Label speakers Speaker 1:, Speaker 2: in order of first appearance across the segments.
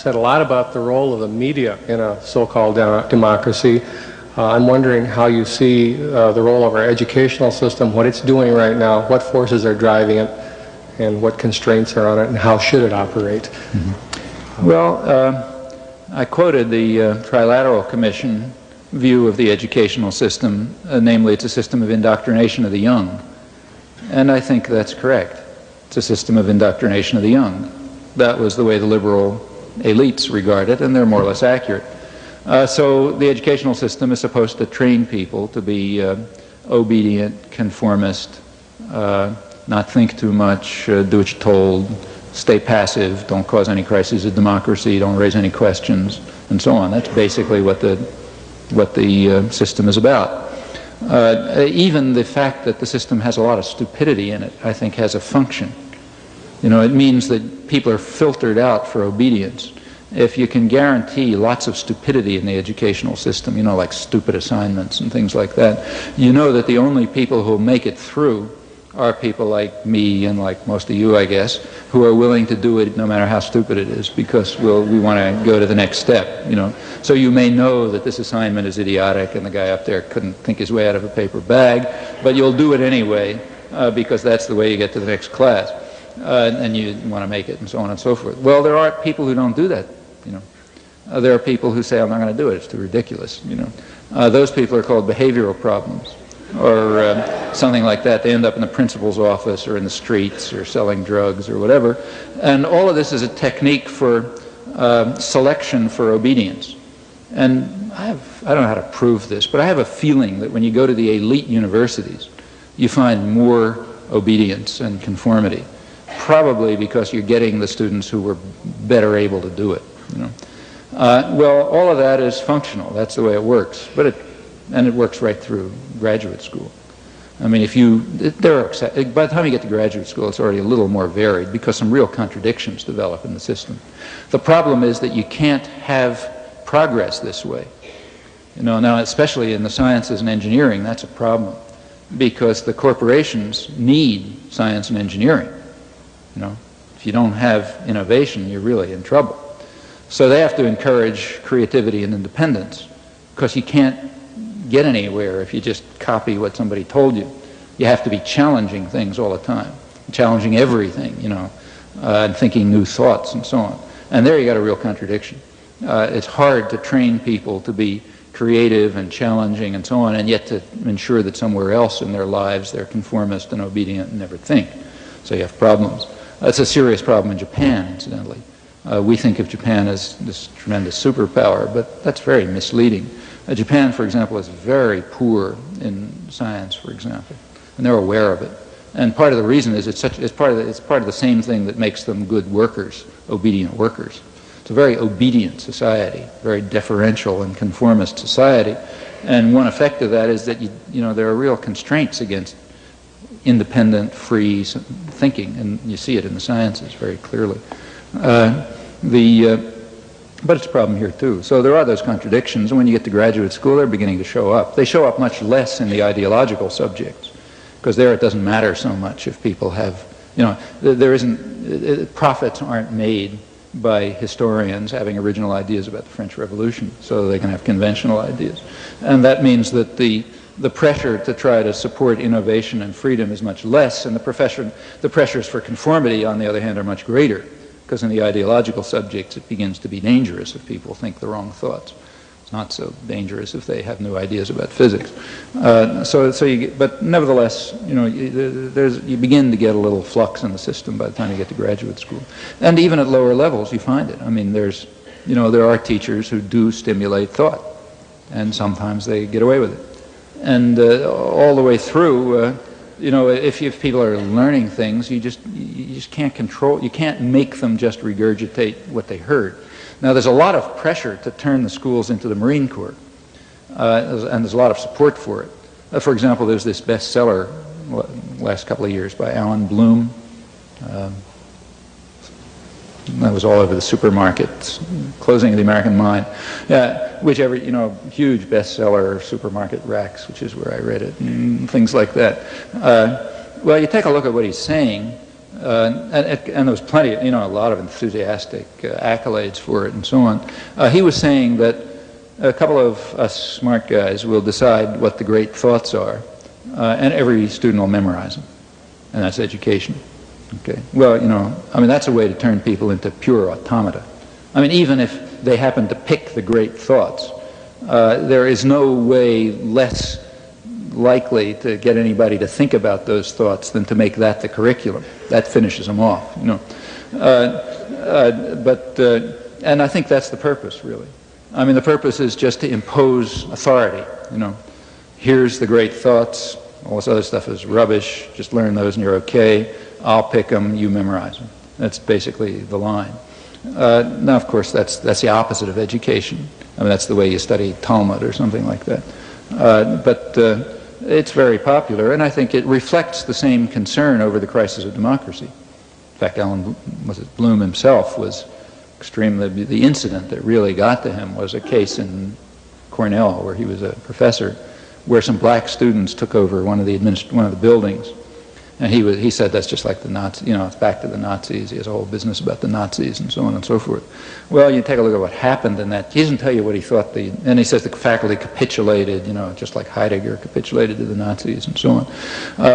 Speaker 1: said a lot about the role of the media in a so-called democracy. I'm wondering how you see the role of our educational system, what it's doing right now, what forces are driving it, and what constraints are on it, and how should it operate?
Speaker 2: Mm-hmm. Well, I quoted the Trilateral Commission view of the educational system, namely it's a system of indoctrination of the young. And I think that's correct. It's a system of indoctrination of the young. That was the way the liberal elites regard it, and they're more or less accurate. So the educational system is supposed to train people to be obedient, conformist, not think too much, do what you're told, stay passive, don't cause any crises of democracy, don't raise any questions, and so on. That's basically what the system is about. Even the fact that the system has a lot of stupidity in it, I think, has a function. You know, it means that people are filtered out for obedience. If you can guarantee lots of stupidity in the educational system, you know, like stupid assignments and things like that, you know that the only people who make it through are people like me and like most of you, I guess, who are willing to do it no matter how stupid it is, because we want to go to the next step, you know. So you may know that this assignment is idiotic and the guy up there couldn't think his way out of a paper bag, but you'll do it anyway because that's the way you get to the next class, and you want to make it, and so on and so forth. Well, there are people who don't do that, you know. There are people who say, I'm not going to do it, it's too ridiculous, you know. Those people are called behavioral problems, or something like that. They end up in the principal's office or in the streets or selling drugs or whatever. And all of this is a technique for selection for obedience. And I don't know how to prove this, but I have a feeling that when you go to the elite universities, you find more obedience and conformity, probably because you're getting the students who were better able to do it, you know. Well, all of that is functional. That's the way it works. And it works right through graduate school. I mean, by the time you get to graduate school, it's already a little more varied because some real contradictions develop in the system. The problem is that you can't have progress this way. You know, now especially in the sciences and engineering, that's a problem because the corporations need science and engineering. You know, if you don't have innovation, you're really in trouble. So they have to encourage creativity and independence because you can't get anywhere if you just copy what somebody told you. You have to be challenging things all the time, challenging everything, you know, and thinking new thoughts and so on. And there you got a real contradiction. It's hard to train people to be creative and challenging and so on, and yet to ensure that somewhere else in their lives they're conformist and obedient and never think. So you have problems. That's a serious problem in Japan, incidentally. We think of Japan as this tremendous superpower, but that's very misleading. Japan, for example, is very poor in science, for example, and they're aware of it. And part of the reason is it's part of the same thing that makes them good workers, obedient workers. It's a very obedient society, very deferential and conformist society. And one effect of that is that you know there are real constraints against independent, free thinking, and you see it in the sciences very clearly. But it's a problem here too. So there are those contradictions, and when you get to graduate school, they're beginning to show up. They show up much less in the ideological subjects, because there it doesn't matter so much if people have, you know, profits aren't made by historians having original ideas about the French Revolution, so they can have conventional ideas. And that means that the pressure to try to support innovation and freedom is much less, and the pressures for conformity, on the other hand, are much greater. Because in the ideological subjects, it begins to be dangerous if people think the wrong thoughts. It's not so dangerous if they have new ideas about physics. But nevertheless, you know, you begin to get a little flux in the system by the time you get to graduate school. And even at lower levels, you find it. I mean, there are teachers who do stimulate thought, and sometimes they get away with it. And all the way through, you know, if people are learning things, you just can't control, you can't make them just regurgitate what they heard. Now, there's a lot of pressure to turn the schools into the Marine Corps, and there's a lot of support for it. For example, there's this bestseller last couple of years by Alan Bloom. That was all over the supermarkets, Closing of the American Mind. Whichever, you know, huge bestseller, supermarket racks, which is where I read it, and things like that. Well, you take a look at what he's saying. And there was plenty, a lot of enthusiastic accolades for it and so on. He was saying that a couple of us smart guys will decide what the great thoughts are, and every student will memorize them, and that's education. Okay. Well, that's a way to turn people into pure automata. Even if they happen to pick the great thoughts, there is no way less likely to get anybody to think about those thoughts than to make that the curriculum. That finishes them off, and I think that's the purpose, really. The purpose is just to impose authority, Here's the great thoughts, all this other stuff is rubbish, just learn those and you're okay. I'll pick them, you memorize them. That's basically the line. Now, of course, that's the opposite of education. That's the way you study Talmud or something like that. But it's very popular, and I think it reflects the same concern over the crisis of democracy. In fact, Bloom himself was extremely, the incident that really got to him was a case in Cornell where he was a professor, where some black students took over one of the buildings. And he said that's just like the Nazis, it's back to the Nazis. He has a whole business about the Nazis and so on and so forth. Well, you take a look at what happened in that. He doesn't tell you what he thought and he says the faculty capitulated, just like Heidegger capitulated to the Nazis and so on.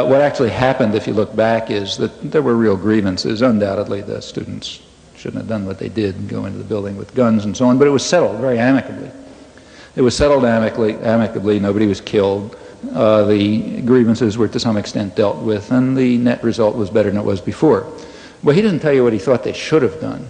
Speaker 2: What actually happened, if you look back, is that there were real grievances. Undoubtedly, the students shouldn't have done what they did and go into the building with guns and so on, but it was settled very amicably. It was settled amicably. Nobody was killed. The grievances were to some extent dealt with, and the net result was better than it was before. Well, he doesn't tell you what he thought they should have done,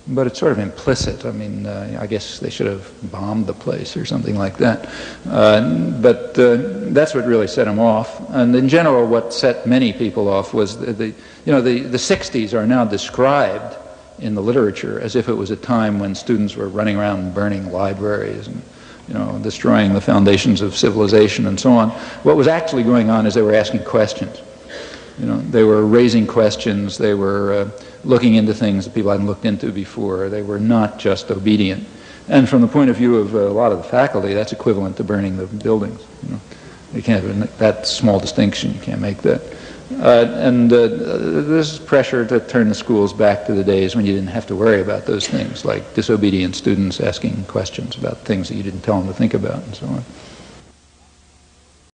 Speaker 2: but it's sort of implicit. I guess they should have bombed the place or something like that. But that's what really set him off. And in general, what set many people off was the 60s are now described in the literature as if it was a time when students were running around burning libraries and destroying the foundations of civilization and so on. What was actually going on is they were asking questions. They were raising questions. They were looking into things that people hadn't looked into before. They were not just obedient. And from the point of view of a lot of the faculty, that's equivalent to burning the buildings. You can't have that small distinction. You can't make that. There's pressure to turn the schools back to the days when you didn't have to worry about those things, like disobedient students asking questions about things that you didn't tell them to think about and so on.